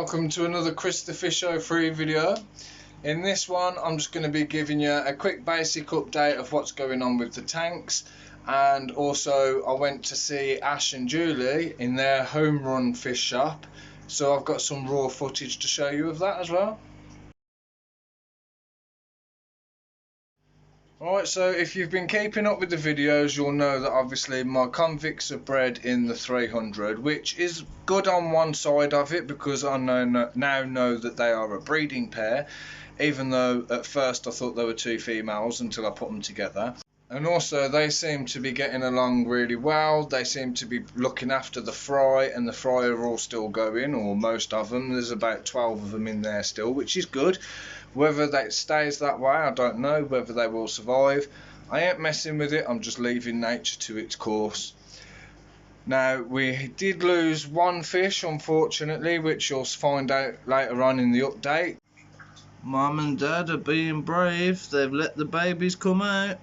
welcome to another Chris the Fish Show free video. In this one I'm just going to be giving you a quick basic update of what's going on with the tanks, and also I went to see Ash and Julie in their home run fish shop, so I've got some raw footage to show you of that as well. Alright, so if you've been keeping up with the videos, you'll know that obviously my convicts are bred in the 300, which is good on one side of it because I now know that they are a breeding pair, even though at first I thought they were two females until I put them together. And also they seem to be getting along really well. They seem to be looking after the fry, and the fry are all still going, or most of them. There's about 12 of them in there still, which is good. Whether that stays that way, I don't know. Whether they will survive, I ain't messing with it. I'm just leaving nature to its course. Now, we did lose one fish, unfortunately, which you'll find out later on in the update. Mum and Dad are being brave. They've let the babies come out,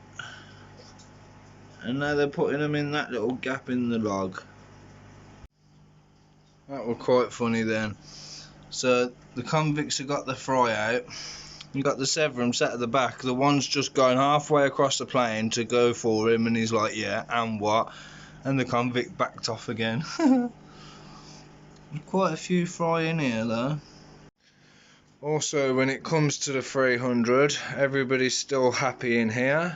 and now they're putting them in that little gap in the log. That was quite funny then. So the convicts have got the fry out. You've got the Severum sat at the back. The one's just going halfway across the plane to go for him, and he's like, yeah, and what? And the convict backed off again. Quite a few fry in here though. Also, when it comes to the 300, everybody's still happy in here.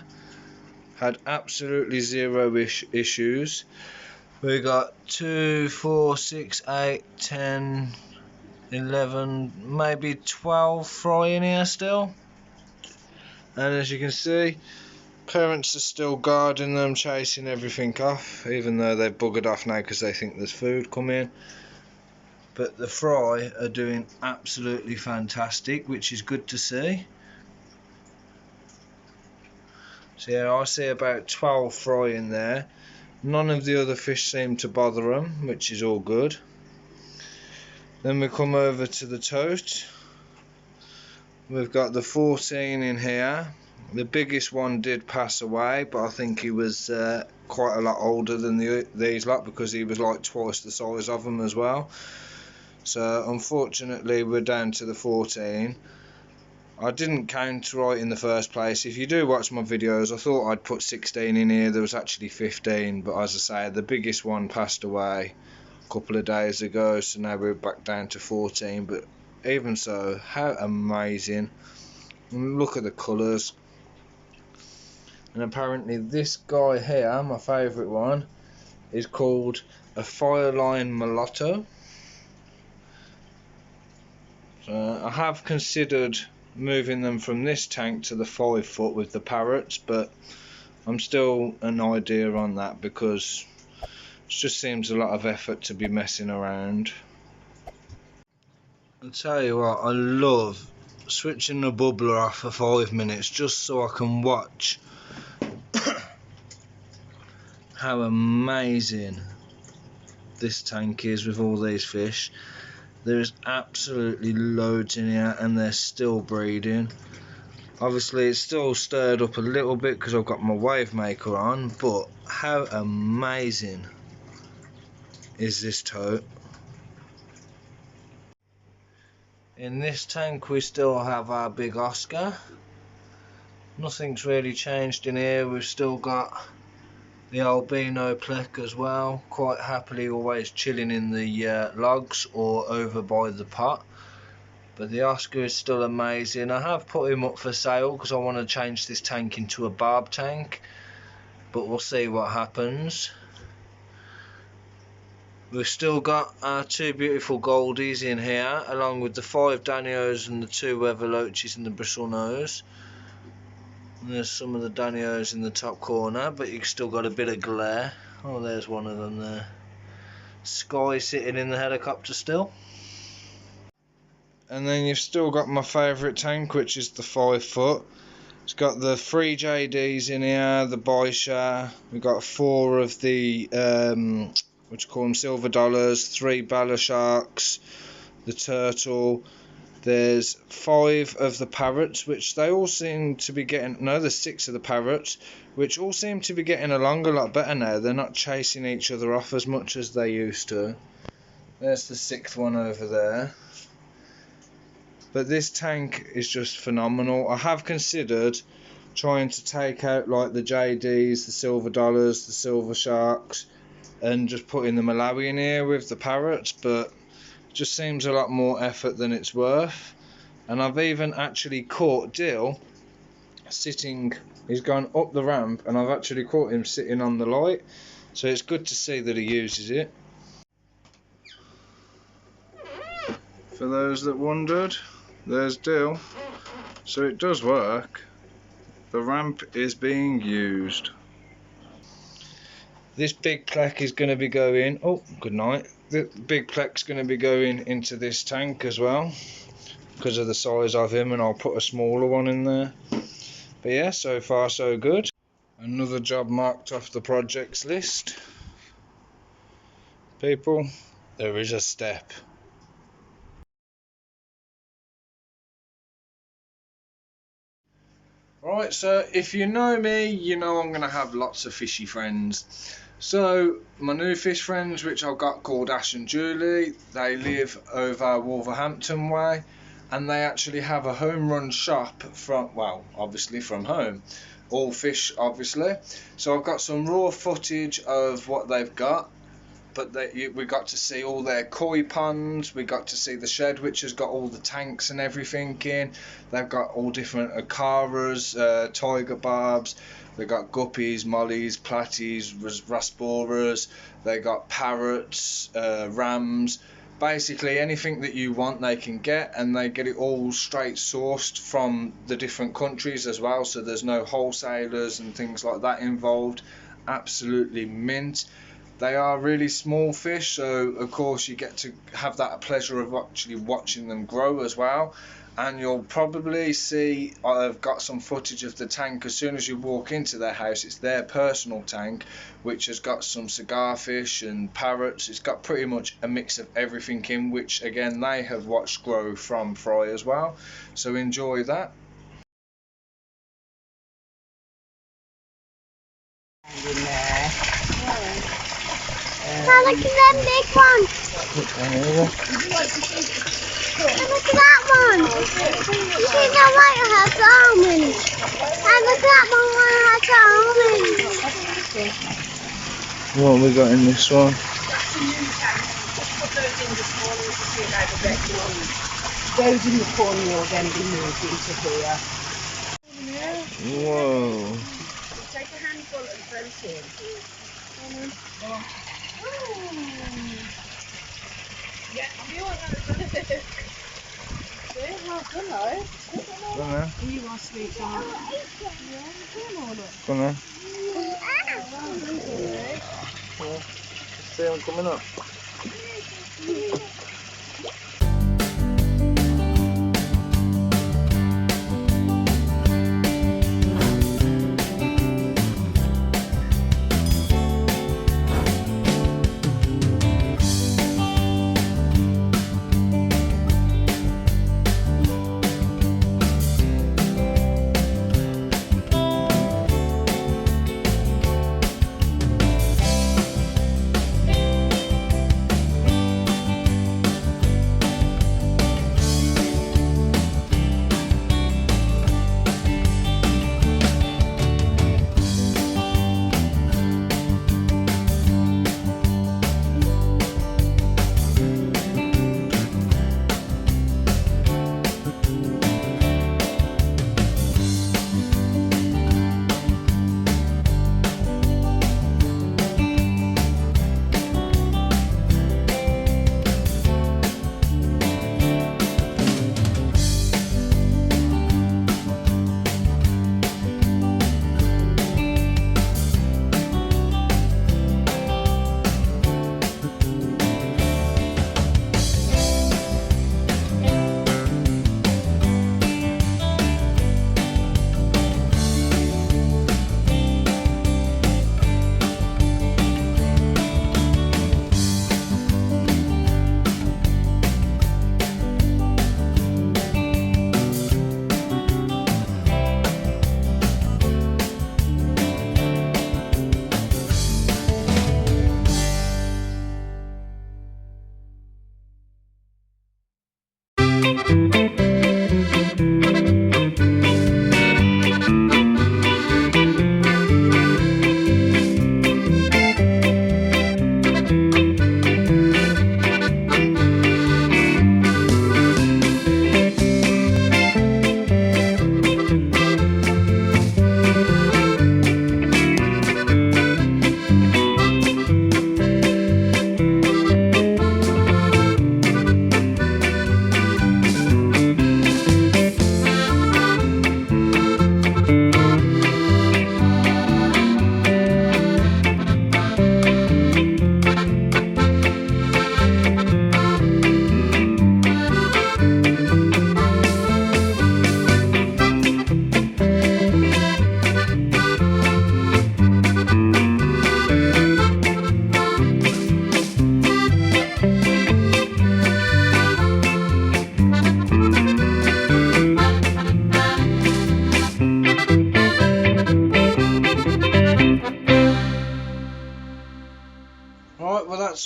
Had absolutely zero issues. We got 2, 4, 6, 8, 10, 11, maybe 12 fry in here still. And as you can see, parents are still guarding them, chasing everything off, even though they've buggered off now because they think there's food coming. But the fry are doing absolutely fantastic, which is good to see. So yeah, I see about 12 fry in there. None of the other fish seem to bother them, which is all good. Then we come over to the tote. We've got the 14 in here. The biggest one did pass away, but I think he was quite a lot older than these lot, because he was like twice the size of them as well. So unfortunately we're down to the 14. I didn't count right in the first place. If you do watch my videos, I thought I'd put 16 in here. There was actually 15, but as I say, the biggest one passed away a couple of days ago, so now we're back down to 14. But even so, how amazing. And look at the colours. And apparently this guy here, my favourite one, is called a Fireline Mulatto. So I have considered moving them from this tank to the 5 foot with the parrots, but I'm still an idea on that because it just seems a lot of effort to be messing around. I'll tell you what, I love switching the bubbler off for 5 minutes just so I can watch how amazing this tank is with all these fish. There's absolutely loads in here, and they're still breeding. Obviously it's still stirred up a little bit because I've got my wave maker on, but how amazing is this tote? In this tank we still have our big Oscar. Nothing's really changed in here. We've still got the albino plec as well, quite happily always chilling in the logs or over by the pot. But the Oscar is still amazing. I have put him up for sale because I want to change this tank into a barb tank, but we'll see what happens. We've still got our 2 beautiful goldies in here, along with the 5 danios and the 2 weather loaches and the bristlenose. And there's some of the danios in the top corner, but you've still got a bit of glare. Oh, there's one of them there. Sky sitting in the helicopter still. And then you've still got my favourite tank, which is the 5 foot. It's got the 3 JDs in here, the Baisha. We've got 4 of the what you call them, silver dollars, 3 bala sharks, the turtle. There's 5 of the parrots, which they all seem to be getting. No, there's 6 of the parrots, which all seem to be getting along a lot better now. They're not chasing each other off as much as they used to. There's the 6th one over there. But this tank is just phenomenal. I have considered trying to take out like the JDs, the silver dollars, the silver sharks, and just putting the Malawi in here with the parrots, but it just seems a lot more effort than it's worth. And I've even actually caught Dill sitting, he's gone up the ramp, and I've actually caught him sitting on the light, so it's good to see that he uses it. For those that wondered, there's Dill. So it does work. The ramp is being used. This big plek is going to be going, oh good night, the big plek's going to be going into this tank as well because of the size of him, and I'll put a smaller one in there. But yeah, so far so good. Another job marked off the projects list. People, there is a step. Right, so if you know me, you know I'm going to have lots of fishy friends. So my new fish friends, which I've got, called Ash and Julie, they live over Wolverhampton way, and they actually have a home run shop from, well, obviously from home, all fish obviously. So I've got some raw footage of what they've got, but we got to see all their koi ponds, we got to see the shed which has got all the tanks and everything in. They've got all different acaras, tiger barbs, they've got guppies, mollies, platies, rasboras, they got parrots, rams, basically anything that you want they can get, and they get it all straight sourced from the different countries as well, so there's no wholesalers and things like that involved. Absolutely mint. They are really small fish, so of course you get to have that pleasure of actually watching them grow as well. And you'll probably see, I've got some footage of the tank as soon as you walk into their house. It's their personal tank, which has got some cigar fish and parrots. It's got pretty much a mix of everything in, which again they have watched grow from Fry as well. So enjoy that. Now look at that big one. Which one is it? And look at that one. You see that white has almonds. And look at that one has almonds. What have we got in this one? Those in the corner will then be moved into here. Whoa. Take a handful and throw it in. Yeah, you want that? Well done, though. Go on then. You are sweetheart. Go on then. Yeah. See them coming up.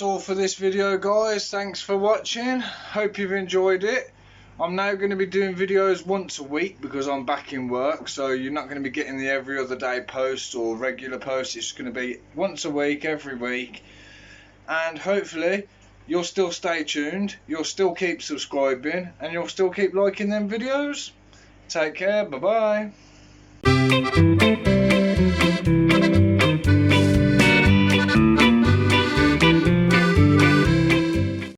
that's all for this video, guys. Thanks for watching. Hope you've enjoyed it. I'm now going to be doing videos once a week because I'm back in work, so you're not going to be getting the every other day post or regular post. It's going to be once a week, every week, and hopefully you'll still stay tuned, you'll still keep subscribing, and you'll still keep liking them videos. Take care, bye bye.